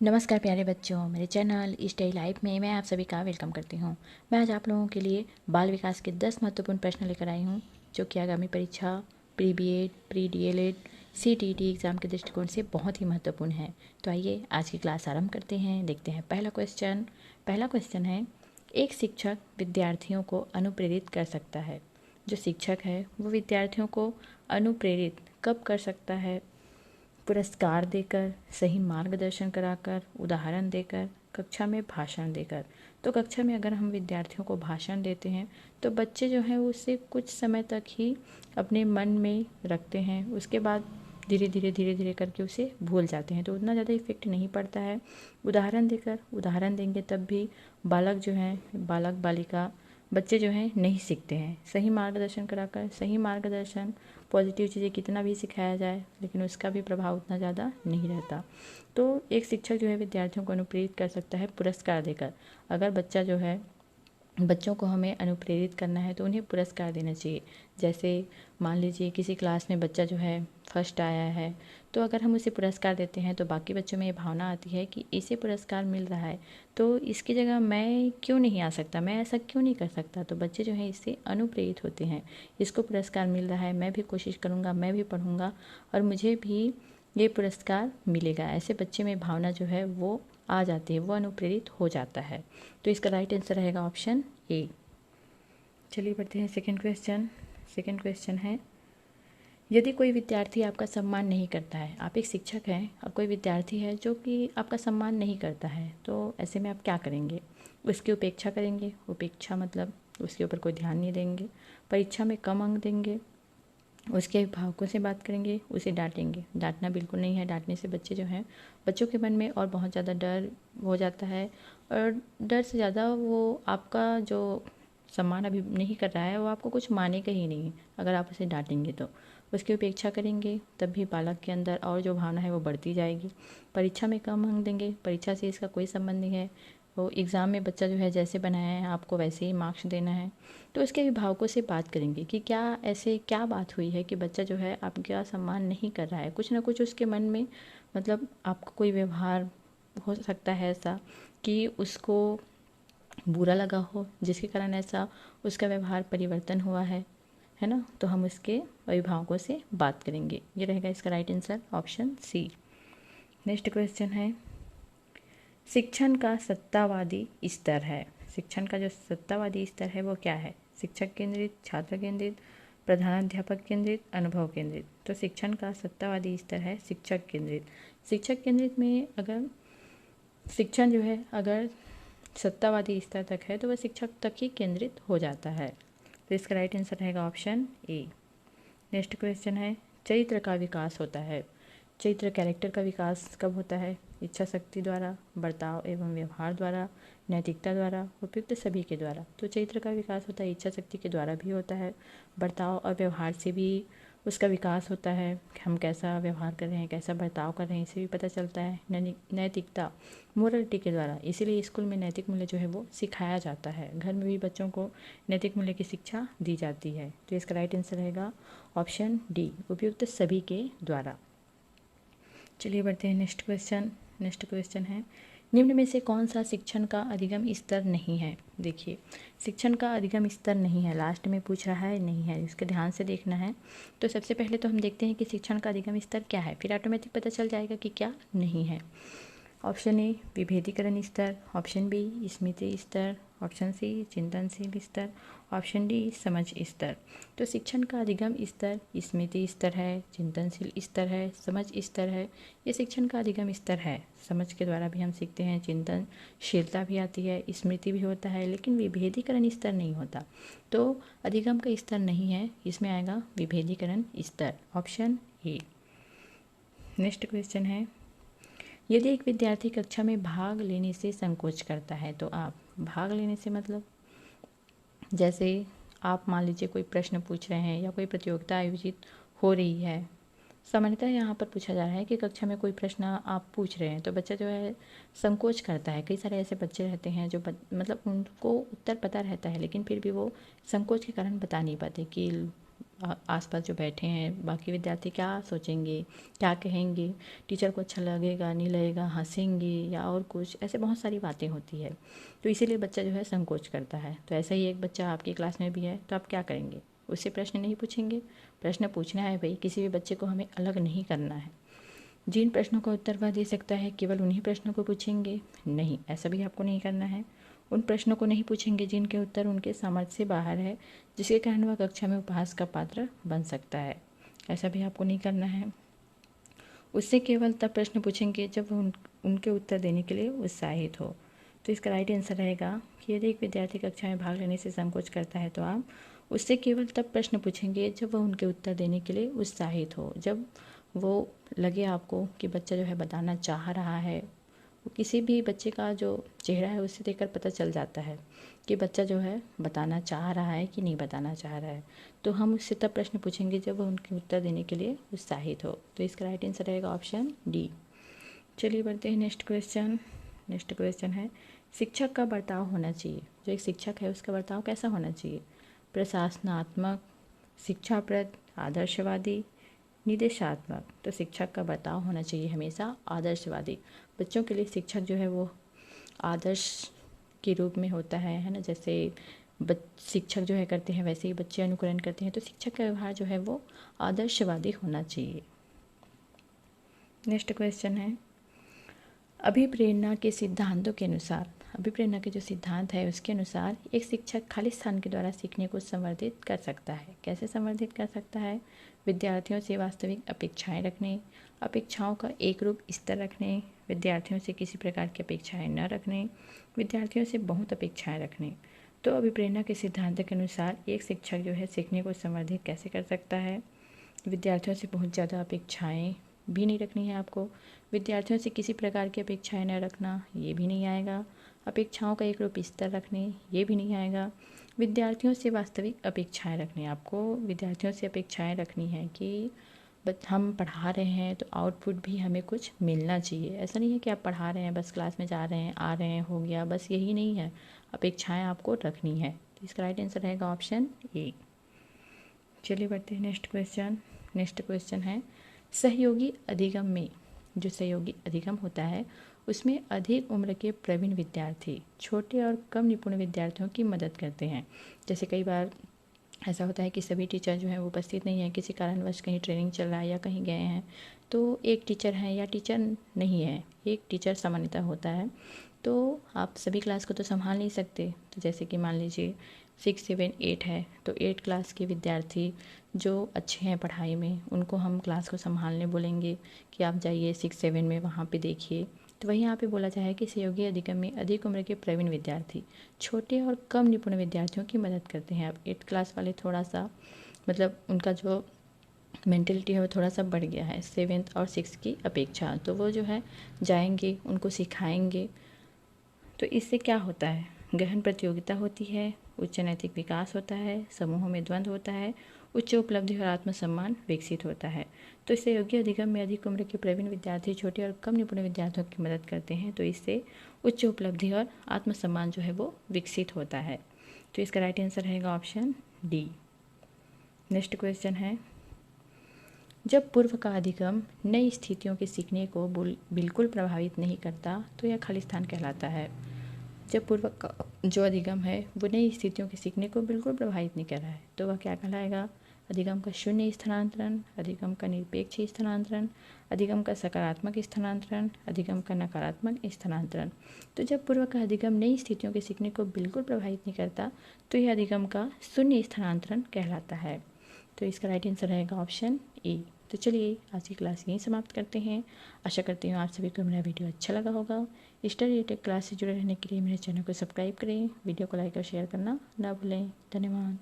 नमस्कार प्यारे बच्चों, मेरे चैनल स्टडी लाइफ में मैं आप सभी का वेलकम करती हूँ। मैं आज आप लोगों के लिए बाल विकास के 10 महत्वपूर्ण प्रश्न लेकर आई हूँ, जो कि आगामी परीक्षा pre BEd, pre DElEd, CTET exam के दृष्टिकोण से बहुत ही महत्वपूर्ण है। तो आइए आज की क्लास आरंभ करते हैं। देखते हैं पहला क्वेश्चन है, एक शिक्षक विद्यार्थियों को अनुप्रेरित कर सकता है। जो शिक्षक है वो विद्यार्थियों को अनुप्रेरित कब कर सकता है? पुरस्कार देकर, सही मार्गदर्शन कराकर, उदाहरण देकर, कक्षा में भाषण देकर। तो कक्षा में अगर हम विद्यार्थियों को भाषण देते हैं तो बच्चे जो हैं उसे कुछ समय तक ही अपने मन में रखते हैं, उसके बाद धीरे धीरे करके उसे भूल जाते हैं, तो उतना ज़्यादा इफेक्ट नहीं पड़ता है। उदाहरण देंगे तब भी बालक बालिका बच्चे जो हैं नहीं सीखते हैं। सही मार्गदर्शन कराकर, सही मार्गदर्शन पॉजिटिव चीज़ें कितना भी सिखाया जाए लेकिन उसका भी प्रभाव उतना ज़्यादा नहीं रहता। तो एक शिक्षक जो है विद्यार्थियों को अनुप्रेरित कर सकता है पुरस्कार देकर। अगर बच्चों को हमें अनुप्रेरित करना है तो उन्हें पुरस्कार देना चाहिए। जैसे मान लीजिए किसी क्लास में बच्चा जो है फर्स्ट आया है, तो अगर हम उसे पुरस्कार देते हैं तो बाकी बच्चों में ये भावना आती है कि इसे पुरस्कार मिल रहा है तो इसकी जगह मैं क्यों नहीं आ सकता, मैं ऐसा क्यों नहीं कर सकता। तो बच्चे जो हैं इससे अनुप्रेरित होते हैं, इसको पुरस्कार मिल रहा है, मैं भी कोशिश करूँगा, मैं भी पढ़ूँगा और मुझे भी ये पुरस्कार मिलेगा। ऐसे बच्चे में भावना जो है वो आ जाती है, वो अनुप्रेरित हो जाता है। तो इसका राइट आंसर रहेगा ऑप्शन ए। चलिए बढ़ते हैं सेकंड क्वेश्चन है, यदि कोई विद्यार्थी आपका सम्मान नहीं करता है, आप एक शिक्षक हैं और कोई विद्यार्थी है जो कि आपका सम्मान नहीं करता है, तो ऐसे में आप क्या करेंगे? उसकी उपेक्षा करेंगे। उपेक्षा मतलब उसके ऊपर कोई ध्यान नहीं देंगे, परीक्षा में कम अंक देंगे, उसके अभिभावकों से बात करेंगे, उसे डांटेंगे। डांटना बिल्कुल नहीं है, डांटने से बच्चों के मन में और बहुत ज़्यादा डर हो जाता है और डर से ज़्यादा वो आपका जो सम्मान अभी नहीं कर रहा है वो आपको कुछ मानेगा ही नहीं अगर आप उसे डांटेंगे तो। उसकी उपेक्षा करेंगे तब भी बालक के अंदर और जो भावना है वो बढ़ती जाएगी। परीक्षा में कम अंक देंगे, परीक्षा से इसका कोई संबंध नहीं है, वो एग्ज़ाम में बच्चा जो है जैसे बनाया है आपको वैसे ही मार्क्स देना है। तो उसके अभिभावकों से बात करेंगे कि क्या बात हुई है कि बच्चा जो है आपका सम्मान नहीं कर रहा है। कुछ ना कुछ उसके मन में मतलब आपका कोई व्यवहार हो सकता है ऐसा कि उसको बुरा लगा हो, जिसके कारण ऐसा उसका व्यवहार परिवर्तन हुआ है ना। तो हम उसके अभिभावकों से बात करेंगे। ये रहेगा इसका right answer option C. Next question है, शिक्षण का सत्तावादी स्तर है। शिक्षण का जो सत्तावादी स्तर है वो क्या है? शिक्षक केंद्रित, छात्र केंद्रित, प्रधानाध्यापक केंद्रित, अनुभव केंद्रित। तो शिक्षण का सत्तावादी स्तर है शिक्षक केंद्रित। शिक्षक केंद्रित में अगर शिक्षण जो है अगर सत्तावादी स्तर तक है तो वह शिक्षक तक ही केंद्रित हो जाता है। तो इसका राइट आंसर रहेगा ऑप्शन ए। नेक्स्ट क्वेश्चन है, चरित्र का विकास होता है। चरित्र कैरेक्टर का विकास कब होता है? इच्छा शक्ति द्वारा, बर्ताव एवं व्यवहार द्वारा, नैतिकता द्वारा, उपयुक्त सभी के द्वारा। तो चरित्र का विकास होता है इच्छा शक्ति के द्वारा भी होता है, बर्ताव और व्यवहार से भी उसका विकास होता है। हम कैसा व्यवहार कर रहे हैं, कैसा बर्ताव कर रहे हैं, इसे भी पता चलता है। नैतिकता, मोरलिटी के द्वारा, इसीलिए स्कूल में नैतिक मूल्य जो है वो सिखाया जाता है। घर में भी बच्चों को नैतिक मूल्य की शिक्षा दी जाती है। तो इसका राइट आंसर रहेगा ऑप्शन डी, उपयुक्त सभी के द्वारा। चलिए बढ़ते हैं नेक्स्ट क्वेश्चन है, निम्न में से कौन सा शिक्षण का अधिगम स्तर नहीं है? देखिए, शिक्षण का अधिगम स्तर नहीं है, लास्ट में पूछ रहा है नहीं है, इसके ध्यान से देखना है। तो सबसे पहले तो हम देखते हैं कि शिक्षण का अधिगम स्तर क्या है, फिर ऑटोमेटिक पता चल जाएगा कि क्या नहीं है। ऑप्शन ए विभेदीकरण स्तर, ऑप्शन बी स्मृति स्तर, ऑप्शन सी चिंतनशील स्तर, ऑप्शन डी समझ स्तर। तो शिक्षण का अधिगम स्तर स्मृति स्तर है, चिंतनशील स्तर है, समझ स्तर है। ये शिक्षण का अधिगम स्तर है। समझ के द्वारा भी हम सीखते हैं, चिंतनशीलता भी आती है, स्मृति भी होता है, लेकिन विभेदीकरण स्तर नहीं होता। तो अधिगम का स्तर नहीं है, इसमें आएगा विभेदीकरण स्तर, ऑप्शन ए। नेक्स्ट क्वेश्चन है, यदि एक विद्यार्थी कक्षा में भाग लेने से संकोच करता है तो आप भाग लेने से मतलब जैसे आप मान लीजिए कोई प्रश्न पूछ रहे हैं या कोई प्रतियोगिता आयोजित हो रही है, सामान्यतः यहाँ पर पूछा जा रहा है कि कक्षा में कोई प्रश्न आप पूछ रहे हैं तो बच्चा जो है संकोच करता है। कई सारे ऐसे बच्चे रहते हैं जो मतलब उनको उत्तर पता रहता है लेकिन फिर भी वो संकोच के कारण बता नहीं पाते कि आसपास जो बैठे हैं बाकी विद्यार्थी क्या सोचेंगे, क्या कहेंगे, टीचर को अच्छा लगेगा नहीं लगेगा, हंसेंगे या और कुछ, ऐसे बहुत सारी बातें होती है। तो इसीलिए बच्चा जो है संकोच करता है। तो ऐसा ही एक बच्चा आपकी क्लास में भी है, तो आप क्या करेंगे? उससे प्रश्न नहीं पूछेंगे? प्रश्न पूछना है भाई, किसी भी बच्चे को हमें अलग नहीं करना है। जिन प्रश्नों का उत्तर वह दे सकता है केवल उन्हीं प्रश्नों को पूछेंगे? नहीं, ऐसा भी आपको नहीं करना है। उन प्रश्नों को नहीं पूछेंगे जिनके उत्तर उनके सामर्थ्य से बाहर है, जिसके कारण वह कक्षा में उपहास का पात्र बन सकता है। ऐसा भी आपको नहीं करना है। उससे केवल तब प्रश्न पूछेंगे जब वह उनके उत्तर देने के लिए उत्साहित हो। तो इसका राइट आंसर रहेगा कि यदि एक विद्यार्थी कक्षा में भाग लेने से संकोच करता है तो आप उससे केवल तब प्रश्न पूछेंगे जब वह उनके उत्तर देने के लिए उत्साहित हो, जब वो लगे आपको कि बच्चा जो है बताना चाह रहा है। किसी भी बच्चे का जो चेहरा है उससे देखकर पता चल जाता है कि बच्चा जो है बताना चाह रहा है कि नहीं बताना चाह रहा है। तो हम उससे तब प्रश्न पूछेंगे जब वह उनके उत्तर देने के लिए उत्साहित हो। तो इसका राइट आंसर रहेगा ऑप्शन डी। चलिए बढ़ते हैं नेक्स्ट क्वेश्चन। नेक्स्ट क्वेश्चन है, शिक्षक का बर्ताव होना चाहिए, जो एक शिक्षक है उसका बर्ताव कैसा होना चाहिए? प्रशासनात्मक, शिक्षाप्रद, आदर्शवादी, निर्देशात्मक। तो शिक्षक का बर्ताव होना चाहिए हमेशा आदर्शवादी। बच्चों के लिए शिक्षक जो है वो आदर्श के रूप में होता है ना। जैसे शिक्षक जो है करते हैं वैसे ही बच्चे अनुकरण करते हैं। तो शिक्षक का व्यवहार जो है वो आदर्शवादी होना चाहिए। नेक्स्ट क्वेश्चन है, अभिप्रेरणा के सिद्धांतों के अनुसार, अभिप्रेरणा के जो सिद्धांत है उसके अनुसार एक शिक्षक खाली स्थान के द्वारा सीखने को संवर्धित कर सकता है। कैसे संवर्धित कर सकता है? विद्यार्थियों से वास्तविक अपेक्षाएं रखने, अपेक्षाओं का एक रूप स्तर रखने, विद्यार्थियों से किसी प्रकार की अपेक्षाएं न रखने, विद्यार्थियों से बहुत अपेक्षाएं रखने। तो अभिप्रेरणा के सिद्धांत के अनुसार एक शिक्षक जो है सीखने को संवर्धित कैसे कर सकता है? विद्यार्थियों से बहुत ज़्यादा अपेक्षाएं भी नहीं रखनी है आपको। विद्यार्थियों से किसी प्रकार की अपेक्षाएं न रखना, ये भी नहीं आएगा। अपेक्षाओं का एक रूप स्तर रखने, ये भी नहीं आएगा। विद्यार्थियों से वास्तविक अपेक्षाएं रखनी, आपको विद्यार्थियों से अपेक्षाएं रखनी है कि हम पढ़ा रहे हैं तो आउटपुट भी हमें कुछ मिलना चाहिए। ऐसा नहीं है कि आप पढ़ा रहे हैं बस क्लास में जा रहे हैं आ रहे हैं हो गया, बस यही नहीं है, अपेक्षाएं आपको रखनी है। तो इसका राइट आंसर रहेगा ऑप्शन ए। चलिए बढ़ते हैं नेक्स्ट क्वेश्चन। नेक्स्ट क्वेश्चन है, सहयोगी अधिगम में, जो सहयोगी अधिगम होता है उसमें अधिक उम्र के प्रवीण विद्यार्थी छोटे और कम निपुण विद्यार्थियों की मदद करते हैं। जैसे कई बार ऐसा होता है कि सभी टीचर जो हैं वो उपस्थित नहीं है, किसी कारणवश कहीं ट्रेनिंग चल रहा है या कहीं गए हैं, तो एक टीचर है या टीचर नहीं है, एक टीचर सामान्यतः होता है। तो आप सभी क्लास को तो संभाल नहीं सकते। तो जैसे कि मान लीजिए 6, 7, 8 है, तो 8 क्लास के विद्यार्थी जो अच्छे हैं पढ़ाई में उनको हम क्लास को संभालने बोलेंगे कि आप जाइए 6, 7 में वहाँ पे देखिए। तो वही यहाँ पे बोला जाए कि सहयोगी अधिगम में अधिक उम्र के प्रवीण विद्यार्थी छोटे और कम निपुण विद्यार्थियों की मदद करते हैं। अब 8 क्लास वाले थोड़ा सा मतलब उनका जो मेंटलिटी है वो थोड़ा सा बढ़ गया है 7th और 6th की अपेक्षा, तो वो जो है जाएंगे, उनको सिखाएंगे। तो इससे क्या होता है? गहन प्रतियोगिता होती है, उच्च नैतिक विकास होता है, समूहों में द्वंद्व होता है, उच्च उपलब्धि और आत्मसम्मान विकसित होता है। तो इससे योग्य अधिगम में अधिक उम्र के प्रवीण विद्यार्थी छोटे और कम निपुण विद्यार्थियों की मदद करते हैं। तो इससे उच्च उपलब्धि और आत्मसम्मान जो है वो विकसित होता है। तो इसका राइट आंसर रहेगा ऑप्शन डी। नेक्स्ट क्वेश्चन है, जब पूर्व का अधिगम नई स्थितियों के सीखने को बिल्कुल प्रभावित नहीं करता तो यह खालिस्तान कहलाता है। जब पूर्व का जो अधिगम है वो नई स्थितियों के सीखने को बिल्कुल प्रभावित नहीं कर रहा है तो वह क्या कहलाएगा? अधिगम का शून्य स्थानांतरण, अधिगम का निरपेक्ष स्थानांतरण, अधिगम का सकारात्मक स्थानांतरण, अधिगम का नकारात्मक स्थानांतरण। तो जब पूर्व का अधिगम नई स्थितियों के सीखने को बिल्कुल प्रभावित नहीं करता तो यह अधिगम का शून्य स्थानांतरण कहलाता है। तो इसका राइट आंसर रहेगा ऑप्शन ए। तो चलिए आज की क्लास यहीं समाप्त करते हैं। आशा करती हूँ आप सभी को मेरा वीडियो अच्छा लगा होगा। स्टडी रिलेटेड क्लास से जुड़े रहने के लिए मेरे चैनल को सब्सक्राइब करें, वीडियो को लाइक और शेयर करना ना भूलें। धन्यवाद।